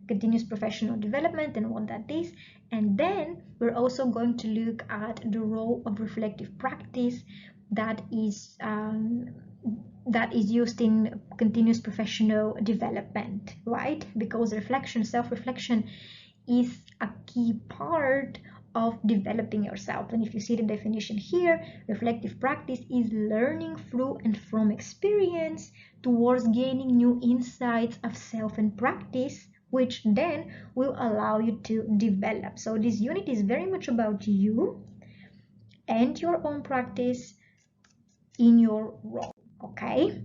continuous professional development and what that is. And then we're also going to look at the role of reflective practice that is used in continuous professional development, right? Because reflection, self-reflection is a key part of developing yourself. And if you see the definition here, reflective practice is learning through and from experience towards gaining new insights of self and practice, which then will allow you to develop. So this unit is very much about you and your own practice in your role, okay?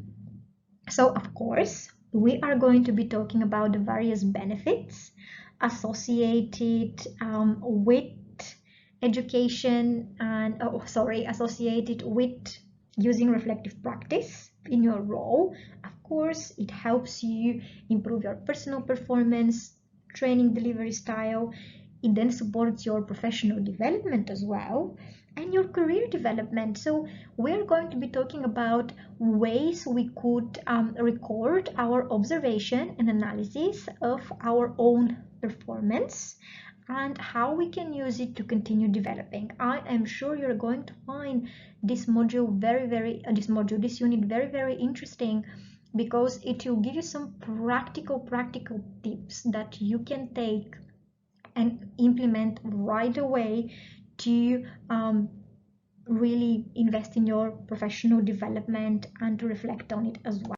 So of course, we are going to be talking about the various benefits associated with education and associated with using reflective practice in your role. Of course, it helps you improve your personal performance, training delivery style. It then supports your professional development as well and your career development. So we're going to be talking about ways we could record our observation and analysis of our own performance and how we can use it to continue developing. I am sure you're going to find this module this unit very interesting, because it will give you some practical tips that you can take and implement right away to really invest in your professional development and to reflect on it as well.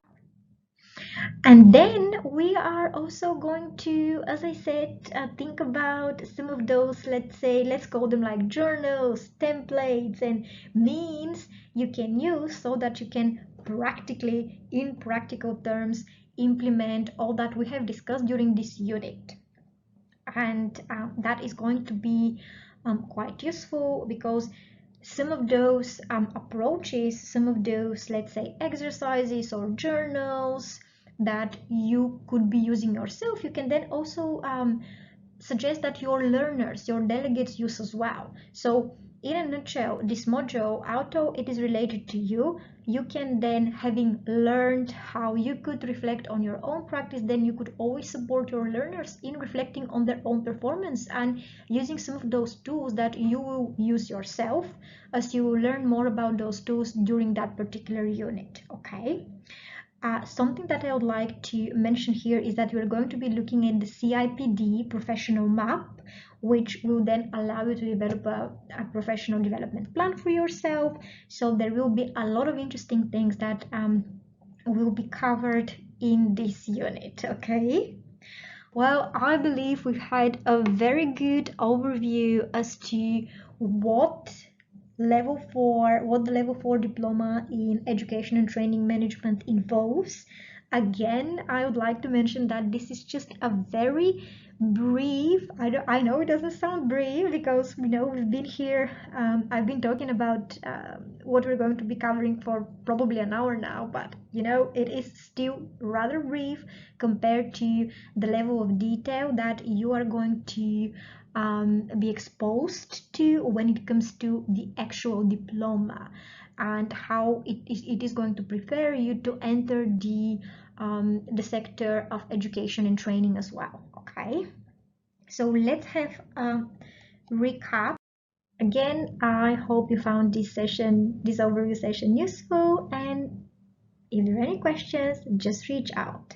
And then we are also going to, as I said, think about some of those, let's call them like journals, templates, and means you can use so that you can practically, in practical terms, implement all that we have discussed during this unit. And that is going to be quite useful, because some of those approaches, some of those, let's say, exercises or journals that you could be using yourself, you can then also suggest that your learners, your delegates use as well. So in a nutshell, this module, although it is related to you, you can then, having learned how you could reflect on your own practice, then you could always support your learners in reflecting on their own performance and using some of those tools that you will use yourself as you learn more about those tools during that particular unit, okay? Something that I would like to mention here is that we're going to be looking at the CIPD professional map, which will then allow you to develop a professional development plan for yourself. So there will be a lot of interesting things that will be covered in this unit, okay? Well, I believe we've had a very good overview as to what the level 4 diploma in education and training management involves. Again, I would like to mention that this is just a very brief, I know it doesn't sound brief, because we've been here, I've been talking about what we're going to be covering for probably an hour now, but it is still rather brief compared to the level of detail that you are going to be exposed to when it comes to the actual diploma, and how it is going to prepare you to enter the sector of education and training as well, okay? So let's have a recap. Again, I hope you found this overview session useful, and if there are any questions, just reach out.